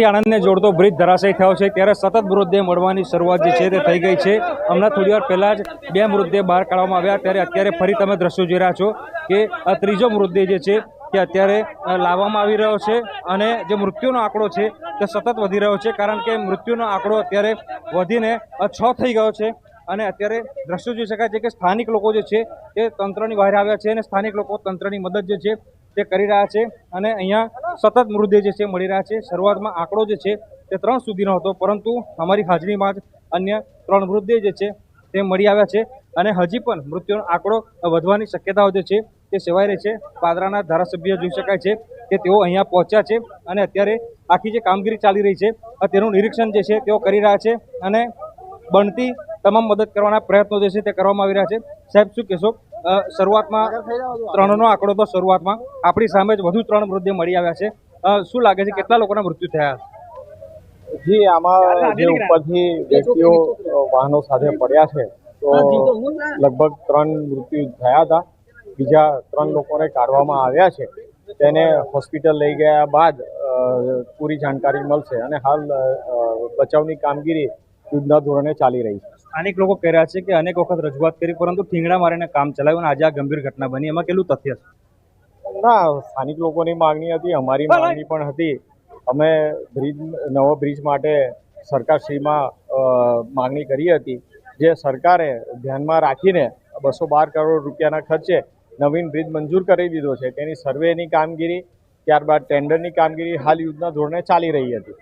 આણંદને જોડતો બ્રિજ ધરાશયી થયો છે ત્યારે સતત મૃતદેહ મળવાની શરૂઆત જે છે તે થઈ ગઈ છે। હમણાં થોડી વાર પહેલા જ 2 મૃતદેહ બહાર કાઢવામાં આવ્યા ત્યારે અત્યારે ફરી તમે દ્રશ્યો જોઈ રહ્યા છો કે આ ત્રીજો મૃતદેહ જે છે તે અત્યારે લાવવામાં આવી રહ્યો છે અને જે મૃત્યુનો આંકડો છે તે સતત વધી રહ્યો છે કારણ કે મૃત્યુનો આંકડો અત્યારે વધીને 6 થઈ ગયો છે અને અત્યારે દ્રશ્યો જોઈ શકાય છે કે સ્થાનિક લોકો જે છે તે તંત્રની બહાર આવ્યા છે અને સ્થાનિક લોકો તંત્રની મદદ જે છે તે કરી રહ્યા છે અને અહીંયા સતત મૃતદેહ જે છે મળી રહ્યા છે। શરૂઆતમાં આંકડો જે છે તે 3 સુધીનો હતો પરંતુ અમારી હાજરીમાં જ અન્ય 3 મૃતદેહ જે છે તે મળી આવ્યા છે અને હજી પણ મૃત્યુનો આંકડો વધવાની શક્યતાઓ જે છે તે સેવાઈ રહી છે। પાદરાના ધારાસભ્ય જોઈ શકાય છે કે તેઓ અહીંયા પહોંચ્યા છે અને અત્યારે આખી જે કામગીરી ચાલી રહી છે તેનું નિરીક્ષણ જે છે તેઓ કરી રહ્યા છે અને બનતી તમામ મદદ કરવાના પ્રયત્નો જે છે તે કરવામાં આવી રહ્યા છે। સાહેબ શું કહેશો, શરૂઆતમાં 3નો આંકડો તો શરૂઆતમાં આપણી સામે જ વધુ 3 મૃતદેહ મળી આવ્યા છે, શું લાગે છે કેટલા લોકોના મૃત્યુ થયા? જી, આમાં જે ઉપરથી વ્યક્તિઓ વાહનો સાથે પડ્યા છે તો લગભગ 3 મૃત્યુ થયા હતા। બીજા 3 લોકોને કાઢવામાં આવ્યા છે, તેને હોસ્પિટલ લઈ ગયા બાદ પૂરી જાણકારી મળશે અને હાલ બચાવની કામગીરી યુદ્ધના ધોરણે ચાલી રહી છે। સ્થાનિક લોકો કહી રહ્યા છે કે અનેક વખત રજૂઆત કરી પરંતુ ઠીંગણા મારીને કામ ચલાવ્યું અને આજે આ ગંભીર ઘટના બની, એમાં કેટલું તથ્ય છે? ના, સ્થાનિક લોકોની માંગણી હતી, અમારી માંગણી પણ હતી। અમે નવો બ્રિજ માટે સરકારશ્રીમાં માંગણી કરી હતી, જે સરકારે ધ્યાનમાં રાખીને 212 કરોડ રૂપિયાના ખર્ચે નવીન બ્રિજ મંજૂર કરી દીધો છે। તેની સર્વેની કામગીરી ત્યારબાદ ટેન્ડરની કામગીરી હાલ યુદ્ધના ધોરણે ચાલી રહી હતી।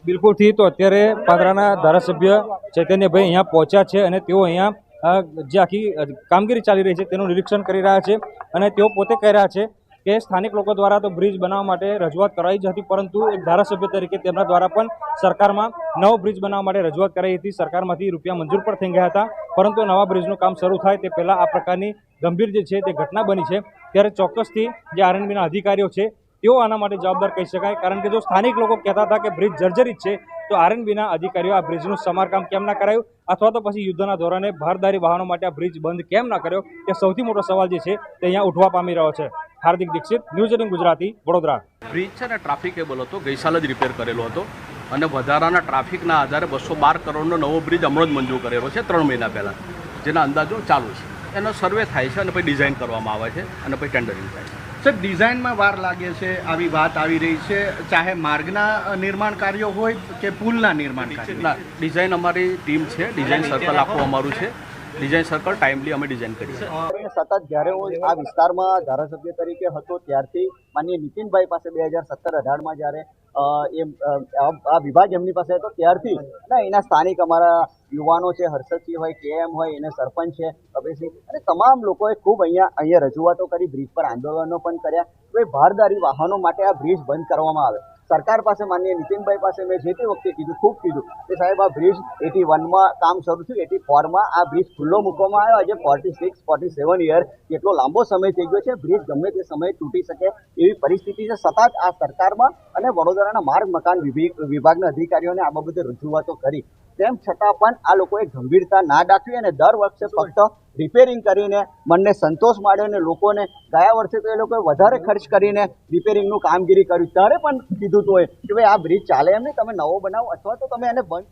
બિલકુલથી તો અત્યારે પાદરાના ધારાસભ્ય ચૈતન્યભાઈ અહીંયા પહોંચ્યા છે અને તેઓ અહીંયા જે આખી કામગીરી ચાલી રહી છે તેનું નિરીક્ષણ કરી રહ્યા છે અને તેઓ પોતે કહી રહ્યા છે કે સ્થાનિક લોકો દ્વારા તો બ્રિજ બનાવવા માટે રજૂઆત કરાઈ જ હતી પરંતુ એક ધારાસભ્ય તરીકે તેમના દ્વારા પણ સરકારમાં નવો બ્રિજ બનાવવા માટે રજૂઆત કરાઈ હતી। સરકારમાંથી રૂપિયા મંજૂર પણ થઈ ગયા હતા પરંતુ નવા બ્રિજનું કામ શરૂ થાય તે પહેલાં આ પ્રકારની ગંભીર જે છે તે ઘટના બની છે ત્યારે ચોક્કસથી જે આરએનબીના અધિકારીઓ છે તેઓ આના માટે જવાબદાર કહી શકાય કારણ કે જો સ્થાનિક લોકો કહેતા હતા કે બ્રિજ જર્જરિત છે તો આરએનબીના અધિકારીઓ આ બ્રિજનું સમારકામ કેમ ના કરાયું અથવા તો પછી યુદ્ધના ધોરણે ભારદારી વાહનો માટે આ બ્રિજ બંધ કેમ ના કર્યો તે સૌથી મોટો સવાલ જે છે તે અહીંયા ઉઠવા પામી રહ્યો છે। હાર્દિક દીક્ષિત, ન્યૂઝ 18 ગુજરાતી, વડોદરા। બ્રિજ છે ને ટ્રાફિકેબલ હતો, ગઈ સાલ જ રિપેર કરેલો હતો અને વધારાના ટ્રાફિકના આધારે 212 કરોડનો નવો બ્રિજ હમણાં જ મંજૂર કરેલો છે 3 મહિના પહેલાં, જેના અંદાજો ચાલુ છે। એનો સર્વે થાય છે અને પછી ડિઝાઇન કરવામાં આવે છે અને પછી ટેન્ડરિંગ થાય છે। સર, ડિઝાઇનમાં વાર લાગે છે, આવી વાત આવી રહી છે, ચાહે માર્ગના નિર્માણ કાર્યો હોય કે પુલના નિર્માણ કાર્યો? ડિઝાઇન અમારી ટીમ છે, ડિઝાઇન સર્કલ આખું અમારું છે, ડિઝાઇન સર્કલ ટાઈમલી અમે ડિઝાઇન કરી છે। સતત જ્યારે હું આ વિસ્તારમાં ધારાસભ્ય તરીકે હતો ત્યારથી માનનીય નીતિનભાઈ પાસે 2017-18માં જ્યારે આ વિભાગ એમની પાસે હતો ત્યારથી એના સ્થાનિક અમારા યુવાનો છે, હર્ષદસિંહ હોય, કેએમ હોય, એને સરપંચ છે કપિલસિંહ અને તમામ લોકોએ ખૂબ અહીંયા રજૂઆતો કરી, બ્રિજ પર આંદોલનો પણ કર્યા કે ભારદારી વાહનો માટે આ બ્રિજ બંધ કરવામાં આવે। સરકાર પાસે માનનીય નીતિનભાઈ પાસે મેં જે તે વખતે ખૂબ કીધું કે સાહેબ આ બ્રિજ 81માં કામ શરૂ થયું, 84માં આ બ્રિજ ખુલ્લો મૂકવામાં આવ્યો, આજે 46-47 યર કેટલો લાંબો સમય થઈ ગયો છે, બ્રિજ ગમે તે સમયે તૂટી શકે એવી પરિસ્થિતિ છે। સતત આ સરકારમાં અને વડોદરાના માર્ગ મકાન વિભાગના અધિકારીઓને આ બાબતે રજૂઆતો કરી, તેમ છતાં પણ આ લોકોએ ગંભીરતા ના દાખવી અને દર વર્ષે ફક્ત રિપેરિંગ કરીને મનને સંતોષ માળ્યો અને લોકોને ગયા વર્ષે તો એ લોકોએ વધારે ખર્ચ કરીને રિપેરિંગનું કામગીરી કર્યું, ત્યારે પણ કીધું તો કે ભાઈ આ બ્રિજ ચાલે એમ નહીં, તમે નવો બનાવો અથવા તો તમે એને બંધ।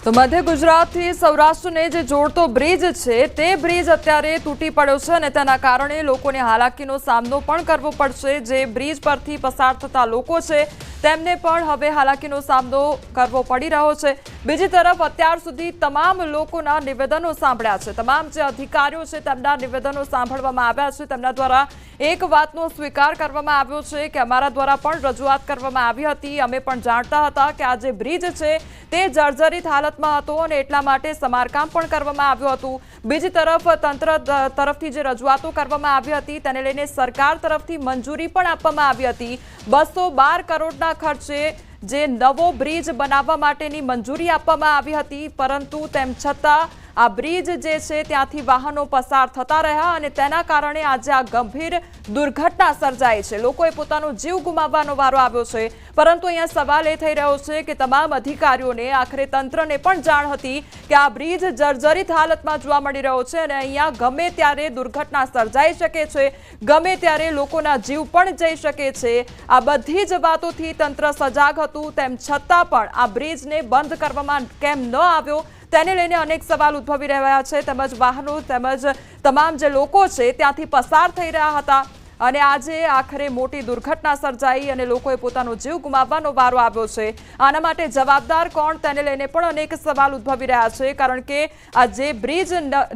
તો મધ્ય ગુજરાતથી સૌરાષ્ટ્રને જે જોડતો બ્રિજ છે તે બ્રિજ અત્યારે તૂટી પડ્યો છે અને તેના કારણે લોકોને હાલાકીનો સામનો પણ કરવો પડશે। જે બ્રિજ પરથી પસાર થતા લોકો છે તેમને પણ હવે હાલાકીનો સામનો કરવો પડી રહ્યો છે। બીજી તરફ અત્યાર સુધી તમામ લોકોના નિવેદનો સાંભળ્યા છે, તમામ જે અધિકારીઓ છે તેમના નિવેદનો સાંભળવામાં આવ્યા છે, તેમના દ્વારા એક વાતનો સ્વીકાર કરવામાં આવ્યો છે કે અમારા દ્વારા પણ રજૂઆત કરવામાં આવી હતી, અમે પણ જાણતા હતા કે આ જે બ્રિજ છે તે જર્જરિત હાલતમાં હતો અને એટલા માટે સમારકામ પણ કરવામાં આવ્યું હતું। બીજી તરફ તંત્ર તરફથી જે રજૂઆતો કરવામાં આવી હતી તેને લઈને સરકાર તરફથી મંજૂરી પણ આપવામાં આવી હતી, 212 કરોડના ખર્ચે જે નવો બ્રિજ બનાવવા માટેની મંજૂરી આપવામાં આવી હતી પરંતુ તેમ છતાં આ બ્રિજ જે છે ત્યાંથી વાહનો પસાર થતા રહ્યા અને તેના કારણે આજે આ ગંભીર દુર્ઘટના સર્જાઈ છે। લોકોએ પોતાનો જીવ ગુમાવવાનો વારો આવ્યો છે, પરંતુ અહીંયા સવાલ એ થઈ રહ્યો છે કે તમામ અધિકારીઓને, આખરે તંત્રને પણ જાણ હતી કે આ બ્રિજ જર્જરિત હાલતમાં જોવા મળી રહ્યો છે અને અહીંયા ગમે ત્યારે દુર્ઘટના સર્જાઈ શકે છે, ગમે ત્યારે લોકોના જીવ પણ જઈ શકે છે। આ બધી જ વાતોથી તંત્ર સજાગ હતું, તેમ છતાં પણ આ બ્રિજને બંધ કરવામાં કેમ ન આવ્યો તેને લઈને અનેક સવાલ ઉદ્ભવી રહ્યા છે। તેમજ વાહનો તેમજ તમામ જે લોકો છે ત્યાંથી પસાર થઈ રહ્યા હતા અને આજે આખરે મોટી દુર્ઘટના સર્જાઈ અને લોકોએ પોતાનો જીવ ગુમાવવાનો વારો આવ્યો છે। આના માટે જવાબદાર કોણ તેને લઈને પણ અનેક સવાલ ઉદ્ભવી રહ્યા છે, કારણ કે આ જે બ્રિજ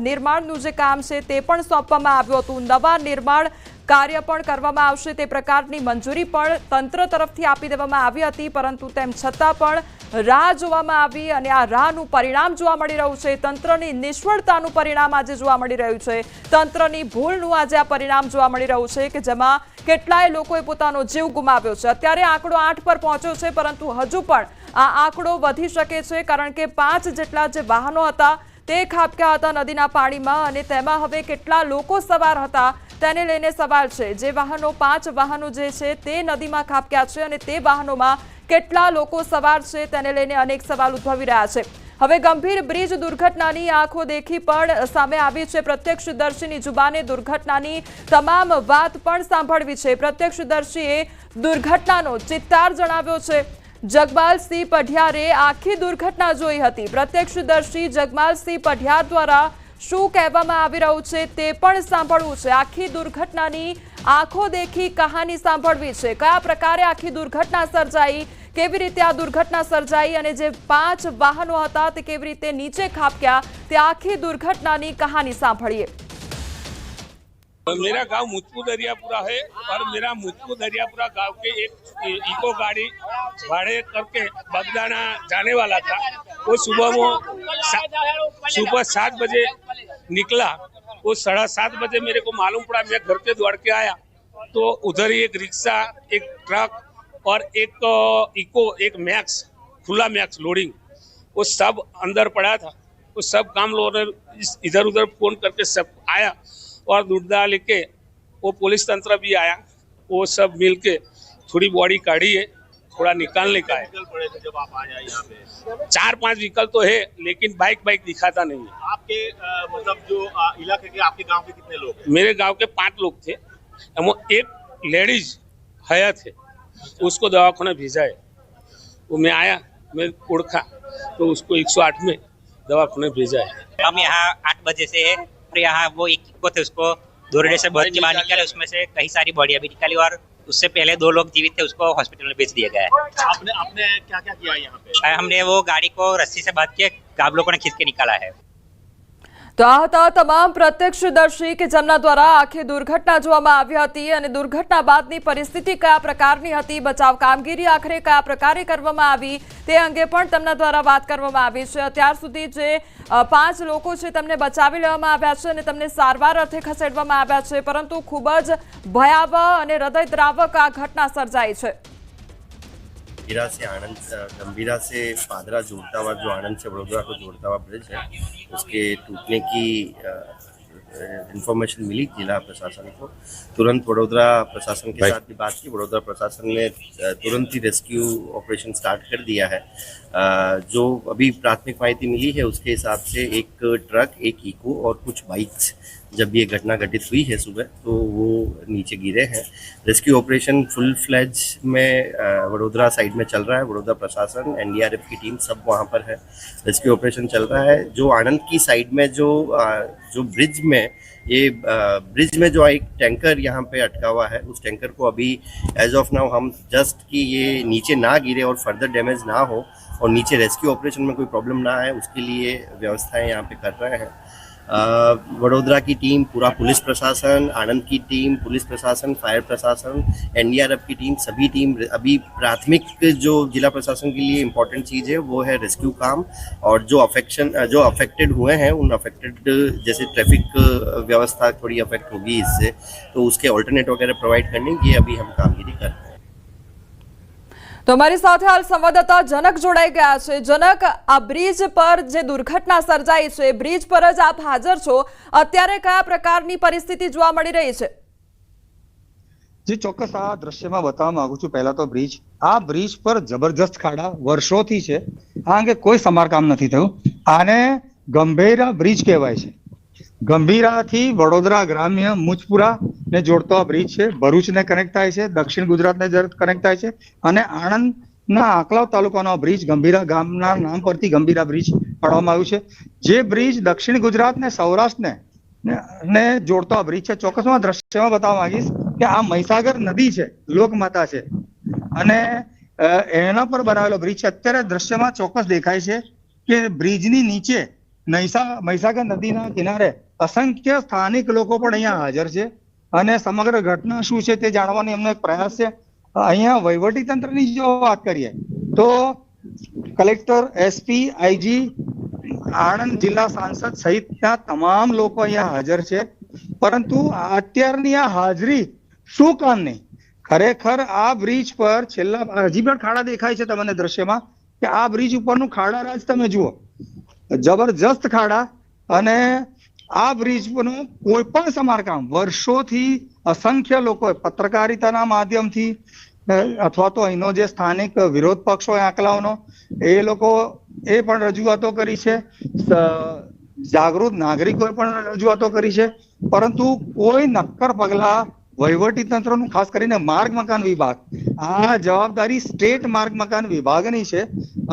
નિર્માણનું જે કામ છે તે પણ સોંપવામાં આવ્યું હતું, નવા નિર્માણ કાર્ય પણ કરવામાં આવશે તે પ્રકારની મંજૂરી પણ તંત્ર તરફથી આપી દેવામાં આવી હતી, પરંતુ તેમ છતાં પણ રાહ જોવામાં આવી અને આ રાહનું પરિણામ જોવા મળી રહ્યું છે। તંત્રની નિષ્ફળતાનું પરિણામ આજે જોવા મળી રહ્યું છે, તંત્રની ભૂલનું આજે આ પરિણામ જોવા મળી રહ્યું છે કે જેમાં કેટલાય લોકોએ પોતાનો જીવ ગુમાવ્યો છે। અત્યારે આંકડો 8 પર પહોંચ્યો છે, પરંતુ હજુ પણ આ આંકડો વધી શકે છે, કારણ કે 5 જેટલા જે વાહનો હતા તે ખાબક્યા હતા નદીના પાણીમાં અને તેમાં હવે કેટલા લોકો સવાર હતા તેને લઈને સવાલ છે। જે વાહનો 5 વાહનો જે છે તે નદીમાં ખાબક્યા છે અને તે વાહનોમાં કેટલા લોકો સવાર છે તેને લઈને અનેક સવાલ ઉદ્ભવી રહ્યા છે। હવે ગંભીર બ્રિજ દુર્ઘટનાની આંખો દેખી પણ સામે આવી છે। પ્રત્યક્ષદર્શીની જુબાને દુર્ઘટનાની તમામ વાત પણ સાંભળવી છે। પ્રત્યક્ષદર્શીએ દુર્ઘટનાનો ચિત્તાર જણાવ્યો છે। જગમાલસિંહ પઢિયારે આખી દુર્ઘટના જોઈ હતી। પ્રત્યક્ષદર્શી જગમાલસિંહ પઢિયાર દ્વારા શું કહેવામાં આવી રહ્યું છે તે પણ સાંભળવું છે। આખી દુર્ઘટનાની આંખો દેખી કહાની સાંભળવી છે। કયા પ્રકારે આખી દુર્ઘટના સર્જાઈ, કેવી રીતે આ દુર્ઘટના સર્જાઈ અને જે 5 વાહનો હતા તે કેવી રીતે નીચે ખાબક્યા તે આખી દુર્ઘટનાની કહાની સાંભળીએ। मेरा गांव मुझपुर दरियापुरा है और मेरा मुझपुर दरियापुरा गांव के एक इको गाड़ी भाड़े करके बगदाना जाने वाला था। वो सुबह 7 बजे निकला। वो 7:30 बजे मेरे को मालूम पड़ा, मैं घर पे दौड़ के आया तो उधर ही एक रिक्शा, एक ट्रक और एक इको, एक मैक्स, खुला मैक्स लोडिंग, वो सब अंदर पड़ा था। वो सब काम लोगों ने इधर उधर फोन करके सब आया और दुर्दा लेके वो पुलिस तंत्र भी आया। वो सब मिल के थोड़ी बॉडी काढ़ी है, थोड़ा निकालने का है। जब आप आए यहाँ पे 4-5 व्हीकल तो है, लेकिन बाइक दिखाता नहीं है। आपके मतलब जो इलाके के, आपके गांव के कितने लोग हैं? मेरे गांव के 5 लोग थे। एक लेडीज हया थे, उसको दवाखाना भेजा है। वो मैं आया, मैं उड़खा तो उसको 108 में दवाखाना भेजा है। हम यहाँ 8 बजे से है और यहाँ वो एक इको थे, उसको दौड़ने से बहुत के बाहर निकाले, उसमें से कई सारी बॉडियां भी निकाली और उससे पहले 2 लोग जीवित थे, उसको हॉस्पिटल में भेज दिया गया है। आपने क्या क्या किया यहाँ पे? हमने वो गाड़ी को रस्सी से बांध के आप लोगों ने खींच के निकाला है। તો આ હતા તમામ પ્રત્યક્ષદર્શી કે જેમના દ્વારા આખી દુર્ઘટના જોવામાં આવી હતી અને દુર્ઘટના બાદની પરિસ્થિતિ કયા પ્રકારની હતી, બચાવ કામગીરી આખરે કયા પ્રકારે કરવામાં આવી તે અંગે પણ તેમના દ્વારા વાત કરવામાં આવી છે। અત્યાર સુધી જે 5 લોકો છે તેમને બચાવી લેવામાં આવ્યા છે અને તેમને સારવાર અર્થે ખસેડવામાં આવ્યા છે, પરંતુ ખૂબ જ ભયાવહ અને હૃદયદ્રાવક આ ઘટના સર્જાઈ છે। गंभीरा से आनंद, गंभीरा से पादरा जोड़ता हुआ, जो आनंद से वडोदरा को जोड़ता हुआ ब्रिज है, उसके टूटने की इंफॉर्मेशन मिली जिला प्रशासन को। तुरंत वडोदरा प्रशासन के साथ भी बात की। वडोदरा प्रशासन ने तुरंत ही रेस्क्यू ऑपरेशन स्टार्ट कर दिया है। जो अभी प्राथमिक माहिती मिली है उसके हिसाब से एक ट्रक, एक इको और कुछ बाइक्स जब ये घटना घटित हुई है सुबह तो वो नीचे गिरे हैं। रेस्क्यू ऑपरेशन फुल फ्लैज में वडोदरा साइड में चल रहा है। वडोदरा प्रशासन, एनडीआरएफ की टीम सब वहाँ पर है। रेस्क्यू ऑपरेशन चल रहा है। जो आनंद की साइड में जो ब्रिज में जो एक टैंकर यहाँ पे अटका हुआ है, उस टैंकर को अभी एज ऑफ नाउ हम जस्ट कि ये नीचे ना गिरे और फर्दर डैमेज ना हो और नीचे रेस्क्यू ऑपरेशन में कोई प्रॉब्लम ना आए उसके लिए व्यवस्थाएं यहाँ पे कर रहे हैं। वडोदरा की टीम, पूरा पुलिस प्रशासन, आनंद की टीम, पुलिस प्रशासन, फायर प्रशासन, एनडीआरएफ की टीम, सभी टीम अभी प्राथमिक जो जिला प्रशासन के लिए इम्पोर्टेंट चीज़ है वो है रेस्क्यू काम। और जो अफेक्टेड हुए हैं उन अफेक्टेड, जैसे ट्रैफिक व्यवस्था थोड़ी अफेक्ट होगी इससे, तो उसके ऑल्टरनेट वगैरह प्रोवाइड करने की अभी हम कामगिरी कर रहे हैं। તો અમારી સાથે હાલ સંવાદદાતા જનક જોડાઈ ગયા છે। જનક, આ બ્રિજ પર જે દુર્ઘટના સર્જાઈ છે, બ્રિજ પર જ આપ હાજર છો, અત્યારે કયા પ્રકારની પરિસ્થિતિ જોવા મળી રહી છે? જે ચોક્કસ આ દ્રશ્યમાં બતાવવા માંગુ છું। પહેલા તો આ બ્રિજ પર જબરજસ્ત ખાડા વર્ષોથી છે। આ અંગે કોઈ સમારકામ નથી થયું। આને ગંભીરા બ્રિજ કહેવાય છે। ગંભીરાથી વડોદરા ગ્રામ્ય મુજપુરા ને જોડતો આ બ્રિજ છે। ભરૂચને કનેક્ટ થાય છે, દક્ષિણ ગુજરાતને કનેક્ટ થાય છે અને આણંદના આંકલાવ તાલુકાનો બ્રિજ ગંભીરા ગામના નામ પરથી ગંભીરા બ્રિજ પાડવામાં આવ્યું છે। જે બ્રિજ દક્ષિણ ગુજરાત ને સૌરાષ્ટ્રને ને જોડતો આ બ્રિજ છે। ચોક્કસમાં દ્રશ્યમાં બતાવવા માંગીશ કે આ મહીસાગર નદી છે, લોકમાતા છે અને એના પર બનાવેલો બ્રિજ છે। અત્યારે દ્રશ્યમાં ચોક્કસ દેખાય છે કે બ્રિજની નીચે મહીસાગર નદીના કિનારે અસંખ્ય સ્થાનિક લોકો પણ અહીંયા હાજર છે અને સમગ્ર ઘટના શું છે તે જાણવાનો એમનો એક પ્રયાસ છે। અહીંયા વહીવટી તંત્રની જો વાત કરીએ તો કલેક્ટર, એસપી, આઈજી, આણંદ જિલ્લા સાંસદ સહિતના તમામ લોકો અહીંયા હાજર છે, પરંતુ અત્યારની આ હાજરી શું કામની? ખરેખર આ બ્રિજ પર છેલ્લા હજી પણ ખાડા દેખાય છે તમને દ્રશ્યમાં કે આ બ્રિજ ઉપરનું ખાડા રાજ તમે જુઓ, જબરજસ્ત ખાડા। અને આ બ્રિજનું કોઈ પણ સમારકામ વર્ષોથી અસંખ્ય લોકોએ પત્રકારિતાના માધ્યમથી અથવા તો અહીંનો જે સ્થાનિક વિરોધ પક્ષ હોય આંકલાઓનો એ લોકો એ પણ રજૂઆતો કરી છે, જાગૃત નાગરિકોએ પણ રજૂઆતો કરી છે, પરંતુ કોઈ નક્કર પગલા વહીવટી તંત્રનું ખાસ કરીને માર્ગ મકાન વિભાગ, આ જવાબદારી સ્ટેટ માર્ગ મકાન વિભાગની છે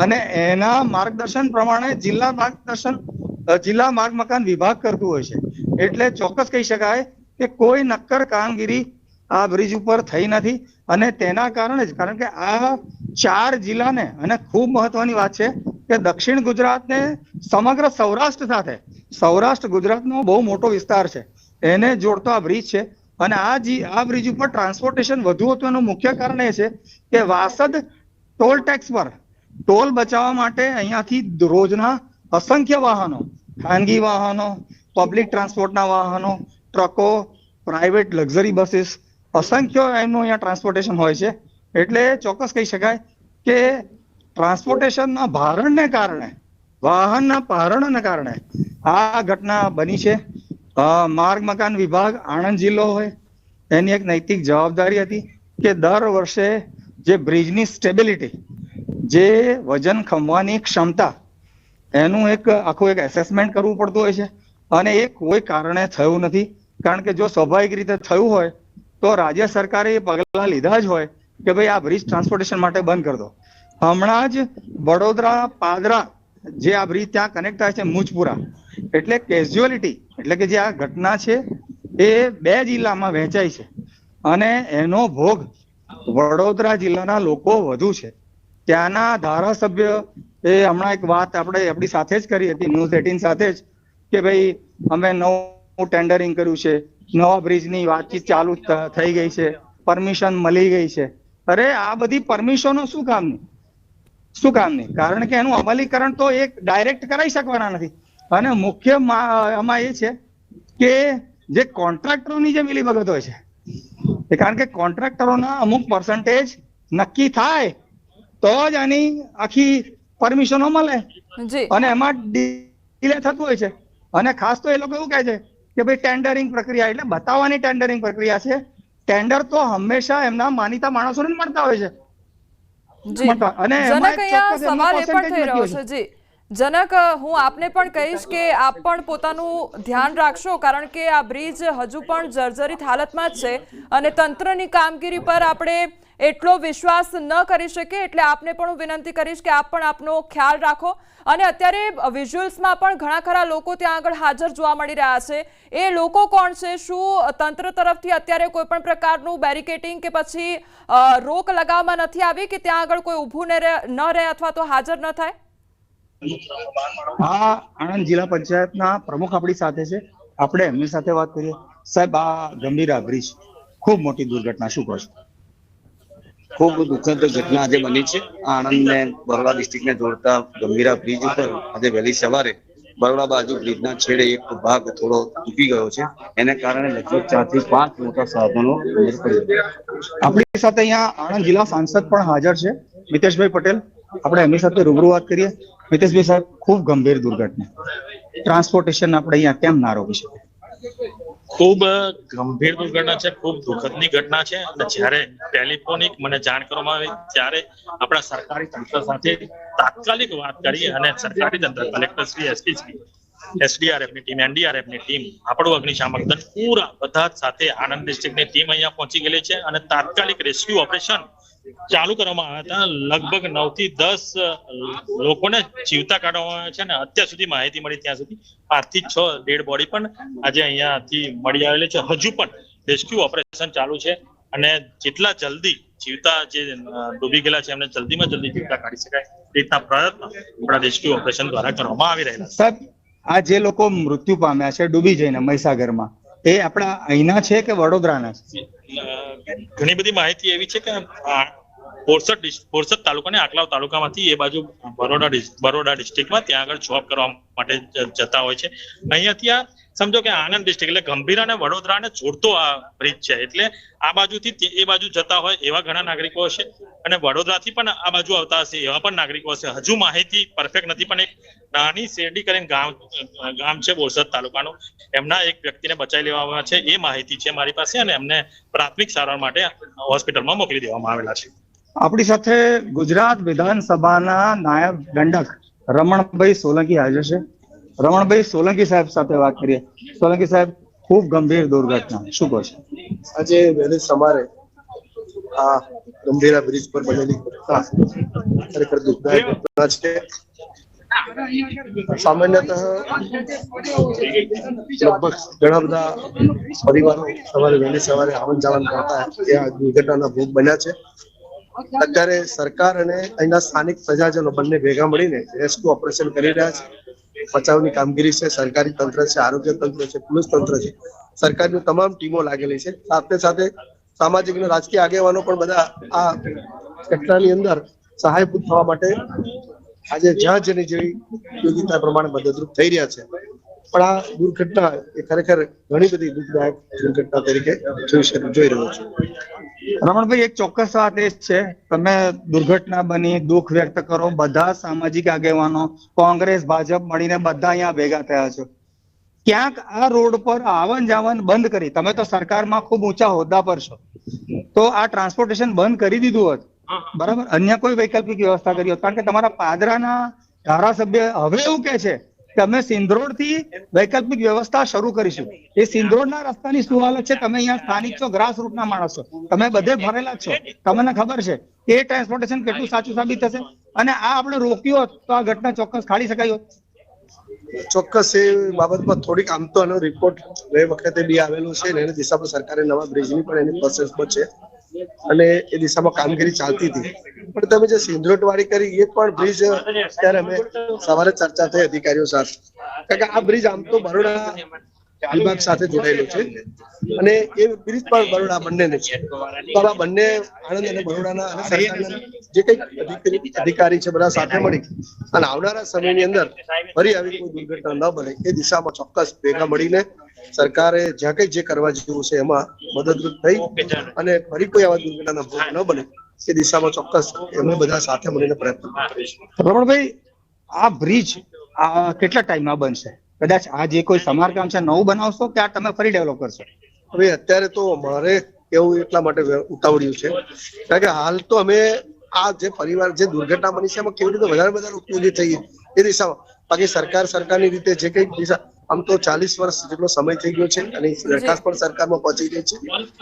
અને એના માર્ગદર્શન પ્રમાણે જિલ્લા માર્ગ મકાન વિભાગ કરતું હોય છે। એટલે ચોક્કસ કહી શકાય કે કોઈ નક્કર કામગીરી આ બ્રિજ ઉપર થઈ નથી અને તેના કારણે જ, કારણ કે આ 4 જિલ્લાને, અને ખૂબ મહત્વની વાત છે કે દક્ષિણ ગુજરાતને સમગ્ર સૌરાષ્ટ્ર સાથે, સૌરાષ્ટ્ર ગુજરાતનો બહુ મોટો વિસ્તાર છે, એને જોડતો આ બ્રિજ છે અને આ બ્રિજ ઉપર ટ્રાન્સપોર્ટેશન વધુ હતું એનું મુખ્ય કારણ એ છે કે વાસદ ટોલ ટેક્સ પર ટોલ બચાવવા માટે અહીંયાથી રોજના અસંખ્ય વાહનો, ખાનગી વાહનો, પબ્લિક ટ્રાન્સપોર્ટના વાહનો, ટ્રકો, પ્રાઇવેટ લક્ઝરી બસીસ, અસંખ્ય એમનું અહીંયા ટ્રાન્સપોર્ટેશન હોય છે। એટલે ચોક્કસ કહી શકાય કે ટ્રાન્સપોર્ટેશનના ભારણને કારણે, વાહનના ભારણને કારણે આ ઘટના બની છે। માર્ગ મકાન વિભાગ, આણંદ જિલ્લો હોય, એની એક નૈતિક જવાબદારી હતી કે દર વર્ષે જે બ્રિજની સ્ટેબિલિટી, જે વજન ખમવાની ક્ષમતા, એનું આખું એક એસેસમેન્ટ કરવું પડતું હોય છે અને એ કોઈ કારણે થયું નથી। કારણ કે જો સ્વાભાવિક રીતે થયું હોય તો રાજ્ય સરકારે એ પગલાં લીધા જ હોય કે ભાઈ આ બ્રિજ ટ્રાન્સપોર્ટેશન માટે બંધ કરી દો। હમણાં જ વડોદરા પાદરા જે આ બ્રિજ ત્યાં કનેક્ટ થાય છે મુજપુરા, એટલે કેઝ્યુઅલિટી એટલે કે જે આ ઘટના છે એ 2 જિલ્લામાં વહેંચાઈ છે અને એનો ભોગ વડોદરા જિલ્લાના લોકો વધુ છે। ત્યાંના ધારાસભ્ય એ હમણાં એક વાત આપણે આપણી સાથે જ કરી હતી ન્યૂઝ 18 સાથે જ કે ભાઈ અમે નવું ટેન્ડરિંગ કર્યું છે, નવા બ્રિજની વાતચીત ચાલુ થઈ ગઈ છે, પરમિશન મળી ગઈ છે। અરે આ બધી પરમિશનો શું કામની? કારણ કે એનું અમલીકરણ તો એક ડાયરેક્ટ કરાવી શકવાના નથી અને મુખ્ય આમાં એ છે કે જે કોન્ટ્રાક્ટરોની જે મિલીભગત હોય છે, કારણ કે કોન્ટ્રાક્ટરોના અમુક પર્સન્ટેજ નક્કી થાય તો જ આની આખી પરમિશનો મળે અને એમાં ડિલે થતું હોય છે। અને ખાસ તો એ લોકો એવું કહે છે કે ભાઈ ટેન્ડરિંગ પ્રક્રિયા એટલે બતાવવાની ટેન્ડરિંગ પ્રક્રિયા છે, ટેન્ડર તો હંમેશા એમના માનીતા માણસોને મળતા હોય છે। અને જનક, અહીંયા સવાલ એ પણ થઈ રહ્યો છે જી જનક, હું આપને પણ કહીશ કે આપ પણ પોતાનું ધ્યાન રાખશો, કારણ કે આ બ્રિજ હજુ પણ જર્જરિત હાલતમાં જ છે અને તંત્રની કામગીરી પર આપણે એટલો વિશ્વાસ ન કરી શકીએ। એટલે આપને પણ હું વિનંતી કરીશ કે આપ પણ આપનો ખ્યાલ રાખો। અને અત્યારે વિઝ્યુઅલ્સમાં પણ ઘણા ખરા લોકો ત્યાં આગળ હાજર જોવા મળી રહ્યા છે, એ લોકો કોણ છે? શું તંત્ર તરફથી અત્યારે કોઈ પણ પ્રકારનું બેરિકેડિંગ કે પછી રોક લગાવવામાં નથી આવી કે ત્યાં આગળ કોઈ ઊભું ન રહે અથવા તો હાજર ન થાય? હા, આણંદ જિલ્લા પંચાયતના પ્રમુખ આપણી સાથે છે, આપણે એમની સાથે વાત કરીએ। સાહેબ, આ ગંભીરા બ્રિજ ખૂબ મોટી દુર્ઘટના, શું કહો છો? ખૂબ દુઃખદ ઘટના આજે બની છે। આણંદ ને બરોડા ડિસ્ટ્રિક્ટને જોડતા ગંભીરા બ્રિજ ઉપર આજે વહેલી સવારે બરોડા બાજુ બ્રિજના છેડે એક ભાગ થોડો તૂટી ગયો છે, એને કારણે લગભગ 4 થી 5 મોટા સાધનો આપણી સાથે અહીંયા આણંદ જિલ્લા સાંસદ પણ હાજર છે મિતેશભાઈ પટેલ, આપણે એમની સાથે રૂબરૂ વાત કરીએ. મિતેશભાઈ સાહેબ, ખૂબ ગંભીર દુર્ઘટના, ટ્રાન્સપોર્ટેશન આપણે અહીંયા કેમ ના રોકી શકીએ? ખૂબ ગંભીર દુર્ઘટના છે, ખૂબ દુઃખદની ઘટના છે. અને જ્યારે ટેલિફોનિક મને જાણ કરવામાં આવી ત્યારે આપણા સરકારી તંત્ર સાથે તાત્કાલિક વાત કરી અને સરકારી તંત્ર કલેક્ટરશ્રી, એસપીશ્રી, એસડીઆરએફની ટીમ, એનડીઆરએફની ટીમ, આપણું અગ્નિશામક દળ પૂરા બધા જ સાથે આણંદ ડિસ્ટ્રિક્ટની ટીમ અહીંયા પહોંચી ગયેલી છે અને તાત્કાલિક રેસ્ક્યુ ઓપરેશન ચાલુ કરવામાં આવ્યા હતા. લગભગ 9 થી 10 લોકોને જીવતા કાઢવામાં આવ્યા છે અને અત્યાર સુધી માહિતી મળી ત્યાં સુધી 5 થી 6 ડેડ બોડી પણ આજે અહીંયાથી મળી આવેલી છે. હજુ પણ રેસ્ક્યુ ઓપરેશન ચાલુ છે અને જેટલા જલ્દી જીવતા જે ડૂબી ગયેલા છે એમને જલ્દીમાં જલ્દી જીવતા કાઢી શકાય એ રીતના પ્રયત્ન આપણા રેસ્ક્યુ ઓપરેશન દ્વારા કરવામાં આવી રહેલા છે. સાહેબ, આ જે લોકો મૃત્યુ પામ્યા છે ડૂબી જઈને મહીસાગરમાં, એ આપણા અહીંના છે કે વડોદરાના છે? ઘણી બધી માહિતી એવી છે કે બોરસદ તાલુકાને આકલાવ તાલુકામાંથી એ બાજુ બરોડા ડિસ્ટ્રિક્ટમાં ત્યાં આગળ જોબ કરવા માટે જતા હોય છે. અહીંયાથી આ સમજો કે આણંદ ડિસ્ટ્રિક્ટ એટલે ગંભીરા અને વડોદરાને જોડતો આ બ્રિજ છે, એટલે આ બાજુથી એ બાજુ જતા હોય એવા ઘણા નાગરિકો હશે અને વડોદરાથી પણ આ બાજુ આવતા હશે એવા પણ નાગરિકો હશે. હજુ માહિતી પરફેક્ટ નથી, પણ એક નાની શેરડી કરીને ગામ છે બોરસદ તાલુકાનું, એમના એક વ્યક્તિને બચાવી લેવામાં છે એ માહિતી છે મારી પાસે અને એમને પ્રાથમિક સારવાર માટે હોસ્પિટલમાં મોકલી દેવામાં આવેલા છે. આપણી સાથે ગુજરાત વિધાનસભાના નાયબ દંડક રમણભાઈ સોલંકી હાજર છે. રમણભાઈ સોલંકી સાહેબ સાથે વાત કરીએ. સોલંકી સાહેબ, ખૂબ ગંભીર દુર્ઘટના, શું કહો છો? આજે વહેલી સવારે આ ગંભીરા બ્રિજ પર બનેલી ઘટના ખરેખર દુઃખદાયક ઘટના છે. સામાન્યતઃ લગભગ ઘણા બધા પરિવારો સવારે વહેલી સવારે આવન જાવન કરતા એ આ દુર્ઘટનાના ભોગ બન્યા છે. અત્યારે સરકાર અને અહીંના સ્થાનિક પ્રજાજનો બંને ભેગા મળીને રેસ્ક્યુ ઓપરેશન કરી રહ્યા છે. બચાવની કામગીરી છે, સરકારી તંત્ર છે, આરોગ્ય તંત્ર છે, પોલીસ તંત્ર છે, સરકારની તમામ ટીમો લાગેલી છે. સાથે સાથે સામાજિક અને રાજકીય આગેવાનો પણ બધા આ ઘટનાની અંદર સહાયભૂત થવા માટે આજે જ્યાં જેની જેવી યોગ્યતા પ્રમાણે મદદરૂપ થઈ રહ્યા છે. પણ આ દુર્ઘટના એ ખરેખર ઘણી બધી દુઃખદાયક દુર્ઘટના તરીકે જોઈ રહ્યો છું. રમણભાઈ, એક ચોક્કસ વાત એ છે, તમે દુર્ઘટના બની દુઃખ વ્યક્ત કરો, બધા સામાજિક આગેવાનો, કોંગ્રેસ, ભાજપ મળીને બધા અહીંયા ભેગા થયા છો. ક્યાંક આ રોડ પર આવન જાવન બંધ કરી, તમે તો સરકારમાં ખૂબ ઊંચા હોદ્દા પર છો, તો આ ટ્રાન્સપોર્ટેશન બંધ કરી દીધું હોત, બરાબર, અન્ય કોઈ વૈકલ્પિક વ્યવસ્થા કરી હોત. કારણ કે તમારા પાદરાના ધારાસભ્ય હવે એવું કે છે કે અમે સિંધરોડ થી વૈકલ્પિક વ્યવસ્થા શરૂ કરીશું. એ સિંધરોડના રસ્તાની શું હાલત છે? તમે અહીંયા સ્થાનિક છો, ગ્રાસ રૂટના માણસ છો, તમે બધે ભરેલા છો, તમને ખબર છે કે એ ટ્રાન્સપોર્ટેશન કેટલું સાચું સાબિત થશે. અને આ આપણે રોક્યું હોત તો આ ઘટના ચોક્કસ ખાડી શકાય હોત. ચોક્કસ એ બાબતમાં થોડીક આમ તો આનો રિપોર્ટ ગઈ વખતે બી આવેલો છે ને એની દિશામાં સરકારે નવા બ્રિજની પણ એની પ્રોસેસમાં છે અને એ દિશામાં કામગીરી ચાલતી હતી. પણ તમે જે સિંધરોડ વાળી કરી એ પણ બ્રિજ ત્યારે અમે સવારે ચર્ચા થઈ અધિકારીઓ સાથે, કારણ કે આ બ્રિજ આમ તો બરોડા વિભાગ સાથે જોડાયેલો છે અને એ બ્રિજ પણ બરોડા બંનેને છે. તો આ બંને આણંદ અને બરોડાના અને સરકારના જે કઈ અધિકારી છે બધા સાથે મળી અને આવનારા સમયની અંદર ફરી આવી કોઈ દુર્ઘટના ન બને એ દિશામાં ચોક્કસ ભેગા મળીને સરકારે જ્યાં કઈ જે કરવા જેવું છે એમાં મદદરૂપ થઈ અને ફરી કોઈ આવા દુર્ઘટનાના ભોગ ન બને એ દિશામાં ચોક્કસ અમે બધા સાથે મળીને પ્રયત્ન કરીશું. રમણભાઈ, આ બ્રિજ કેટલા ટાઈમમાં બનશે? કદાચ આ જે કોઈ સમારકામ છે નવું બનાવશો કે આ તમે ફરી ડેવલપ કરશો? હવે અત્યારે તો મારે એવું એટલા માટે ઉતાવળ્યું છે કારણ કે હાલ તો અમે આ જે પરિવાર જે દુર્ઘટના બની છે એમાં કેવી રીતે વધારે ઉપયોગી થઈએ એ દિશામાં. બાકી સરકારની રીતે જે કઈ દિશા આમ તો 40 વર્ષ જેટલો સમય થઈ ગયો છે અને દરખાસ્ત પણ સરકારમાં પહોંચી ગઈ છે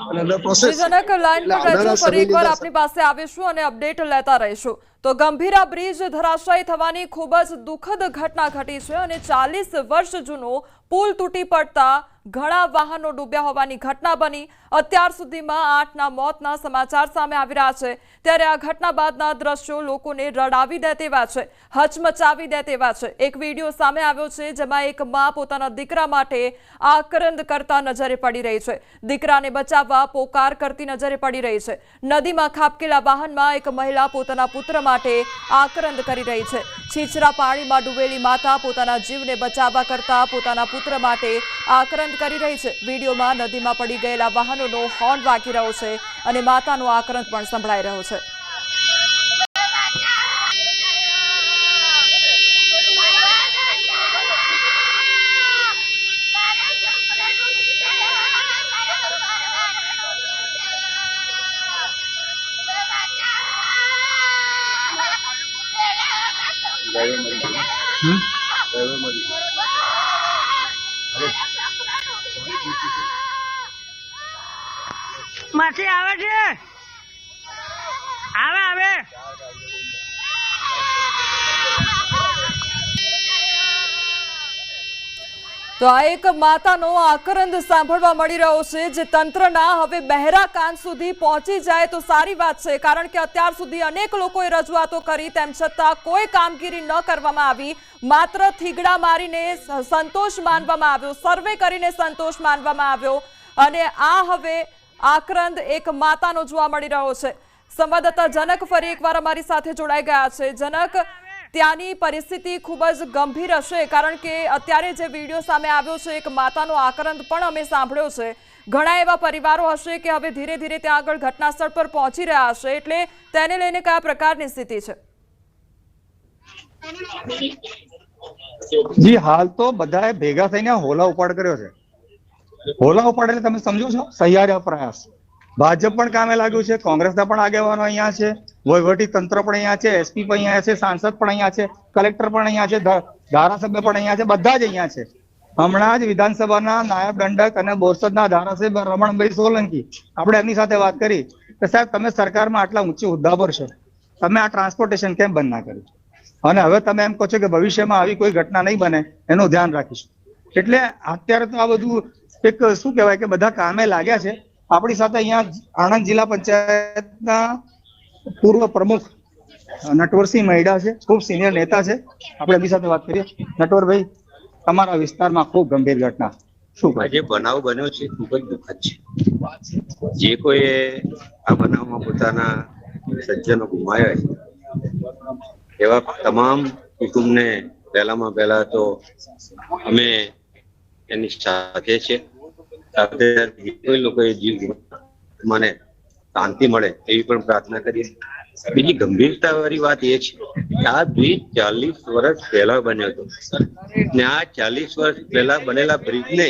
અને અંડર પ્રોસેસ. જનક લાઈન પર રહેજો, ફરી એકવાર આપની પાસે આવીશું અને અપડેટ લેતા રહીશું. તો ગંભીરા બ્રિજ ધરાશાયી થવાની ખૂબ જ દુઃખદ ઘટના ઘટી છે અને 40 વર્ષ જૂનો પુલ તૂટી પડતા ઘણા વાહનો ડૂબ્યા હોવાની ઘટના બની. અત્યાર સુધીમાં 8ના મોતના સમાચાર સામે આવી રહ્યા છે. ત્યારે આ ઘટના બાદના દ્રશ્યો લોકોને રડાવી દે તેવા છે, હચમચાવી દે તેવા છે. એક વિડીયો સામે આવ્યો છે જેમાં એક માં પોતાના દીકરા માટે આક્રંદ કરતા નજરે પડી રહી છે. દીકરાને બચાવવા પોકાર કરતી નજરે પડી રહી છે. નદીમાં ખાબકેલા વાહનમાં એક મહિલા પોતાના પુત્ર માટે આક્રંદ કરી રહી છે. છીછરા પાણીમાં ડૂબેલી માતા પોતાના જીવને બચાવવા કરતા પોતાના પુત્ર માટે આક્રંદ કરી રહી છે. વિડીયોમાં નદીમાં પડી ગયેલા વાહનોનો હોર્ન વાગી રહ્યો છે અને માતાનો આક્રંદ પણ સંભળાઈ રહ્યો છે. માસી આવે છે, આવે આવે. તો આ એક માતાનો આક્રંદ સાંભળવા મળી રહ્યો છે, જે તંત્રના હવે બહેરા કાન સુધી પહોંચી જાય તો સારી વાત છે, કારણ કે અત્યાર સુધી અનેક લોકોએ રજૂઆતો કરી, તેમ છતાં કોઈ કામગીરી ન કરવામાં આવી. માત્ર થીગડા મારીને સંતોષ માનવામાં આવ્યો, સર્વે કરીને સંતોષ માનવામાં આવ્યો, અને આ હવે આક્રંદ એક માતાનો જોવા મળી રહ્યો છે. સંવાદદાતા જનક ફરી એકવાર અમારી સાથે જોડાઈ ગયા છે. જનક, ત્યાંની પરિસ્થિતિ ખૂબ જ ગંભીર હશે, કારણ કે અત્યારે જે વિડીયો સામે આવ્યો છે એક માતાનો આક્રંદ પણ અમે સાંભળ્યો છે. ઘણા એવા પરિવારો હશે કે હવે ધીરે ધીરે ત્યાં આગળ ઘટના સ્થળ પર પહોંચી રહ્યા હશે, એટલે તેને લઈને કયા પ્રકારની સ્થિતિ છે? જી, હાલ તો બધાએ ભેગા થઈને હોલા ઉપાડ કર્યો છે. હોલા ઉપાડ એટલે તમે સમજો છો સહિયારા પ્રયાસ. ભાજપ પણ કામે લાગ્યું છે, કોંગ્રેસના પણ આગેવાનો અહીંયા છે, વહીવટી તંત્ર પણ અહીંયા છે, એસપી પણ અહીંયા છે, સાંસદ પણ અહીંયા છે, કલેક્ટર પણ અહીંયા છે, ધારાસભ્ય પણ અહીંયા છે, બધા જ અહીંયા છે. હમણાં જ વિધાનસભાના નાયબ દંડક અને બોરસદના ધારાસભ્ય રમણભાઈ સોલંકી, આપણે એમની સાથે વાત કરી કે સાહેબ તમે સરકારમાં આટલા ઊંચી હોદ્દા પર છો, તમે આ ટ્રાન્સપોર્ટેશન કેમ બંધ ના કર્યું, અને હવે તમે એમ કહો છો કે ભવિષ્યમાં આવી કોઈ ઘટના નહીં બને એનું ધ્યાન રાખીશું. એટલે અત્યારે તો આ બધું એક શું કહેવાય કે બધા કામે લાગ્યા છે. આપણી સાથે અહીંયા આણંદ જિલ્લા પંચાયતના પૂર્વ પ્રમુખ નટવરસિંહ મૈડા છે, ખૂબ સિનિયર નેતા છે, આપણે એમની સાથે વાત કરીએ. નટવરભાઈ, તમારા વિસ્તારમાં ખૂબ ગંભીર ઘટના શું કહે? જે બનાવ બન્યો છે ખૂબ જ દુઃખદ છે. જે કોઈએ આ બનાવમાં પોતાના સજ્જનો ગુમાવ્યા છે એવા તમામ કુટુંબને પહેલામાં પહેલા તો અમે એની સાથે છે. કોઈ લોકોએ જીવ મને શાંતિ મળે એવી પણ પ્રાર્થના કરીએ. બીજી ગંભીરતા વાળી વાત એ છે કે આ બ્રિજ 40 વર્ષ પહેલા બન્યો હતો, ને આ 40 વર્ષ પહેલા બનેલા બ્રિજને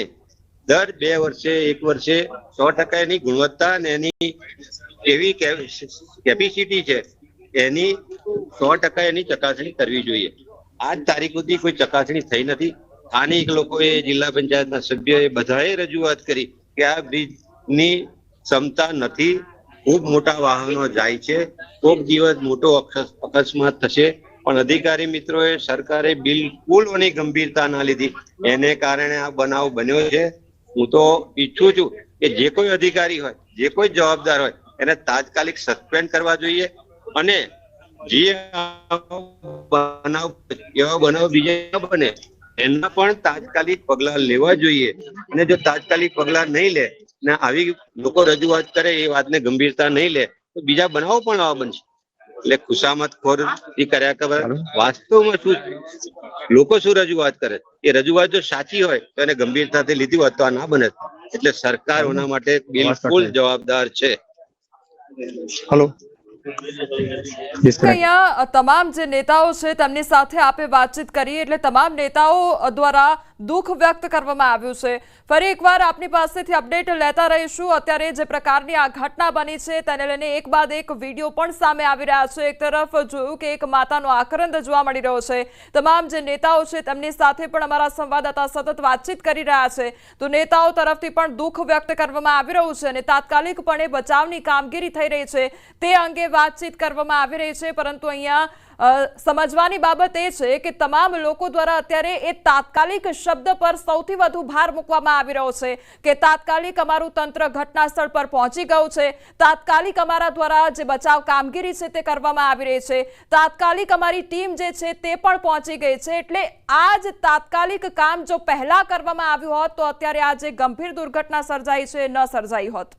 દર 2 વર્ષે 1 વર્ષે 100% એની ગુણવત્તા અને એની એવી કેપેસિટી છે એની 100% એની ચકાસણી કરવી જોઈએ. આજ તારીખ સુધી કોઈ ચકાસણી થઈ નથી. સ્થાનિક લોકોએ, જિલ્લા પંચાયતના સભ્યોએ બધાએ રજૂઆત કરી કે આ બ્રિજની ક્ષમતા નથી, ખૂબ મોટા વાહનો જાય છે, કોઈક દિવસ મોટો અકસ્માત થશે, પણ અધિકારી મિત્રોએ, સરકારે બિલકુલ એની ગંભીરતા ના લીધી, એને કારણે આ બનાવ બન્યો છે. હું તો ઈચ્છું છું કે જે કોઈ અધિકારી હોય, જે કોઈ જવાબદાર હોય એને તાત્કાલિક સસ્પેન્ડ કરવા જોઈએ, અને જે બનાવ એવા બનાવ બીજા બને એના પણ તાત્કાલિક પગલા લેવા જોઈએ. અને જો તાત્કાલિક પગલા નહીં લે ને આવી લોકો રજૂઆત કરે, એ વાતને ગંભીરતા નહીં લે, તો બીજા બનાવો પણ આવા બનશે. એટલે ખુશામત ખોર કર્યા ખબર વાસ્તવમાં શું લોકો શું રજૂઆત કરે, એ રજૂઆત જો સાચી હોય તો એને ગંભીરતાથી લીધી હોત તો આ ના બને. એટલે સરકાર એના માટે બિલકુલ જવાબદાર છે. હેલો, અહીંયા તમામ જે નેતાઓ છે તેમની સાથે આપે વાતચીત કરી, એટલે તમામ નેતાઓ દ્વારા દુઃખ વ્યક્ત કરવામાં આવ્યું છે. ફરી એકવાર આપની પાસેથી અપડેટ લેતા રહીશું. અત્યારે જે પ્રકારની આ ઘટના બની છે તેને લઈને એક બાદ એક વિડીયો પણ સામે આવી રહ્યા છે. એક તરફ જોયું કે એક માતાનો આક્રંદ જોવા મળી રહ્યો છે. તમામ જે નેતાઓ છે તેમની સાથે પણ અમારા સંવાદદાતા સતત વાતચીત કરી રહ્યા છે, તો નેતાઓ તરફથી પણ દુઃખ વ્યક્ત કરવામાં આવી રહ્યું છે, અને તાત્કાલિકપણે બચાવની કામગીરી થઈ રહી છે તે અંગે વાતચીત કરવામાં આવી રહી છે. પરંતુ અહીંયા સમજવાની બાબત એ છે કે તમામ લોકો દ્વારા અત્યારે એ તાત્કાલિક શબ્દ પર સૌથી વધુ ભાર મૂકવામાં આવી રહ્યો છે કે તાત્કાલિક અમારું તંત્ર ઘટના સ્થળ પર પહોંચી ગયું છે, તાત્કાલિક અમારા દ્વારા જે બચાવ કામગીરી છે તે કરવામાં આવી રહી છે, તાત્કાલિક અમારી ટીમ જે છે તે પણ પહોંચી ગઈ છે. એટલે આ જ તાત્કાલિક કામ જો પહેલા કરવામાં આવ્યું હોત તો અત્યારે આ જે ગંભીર દુર્ઘટના સર્જાઈ છે ન સર્જાઈ હોત.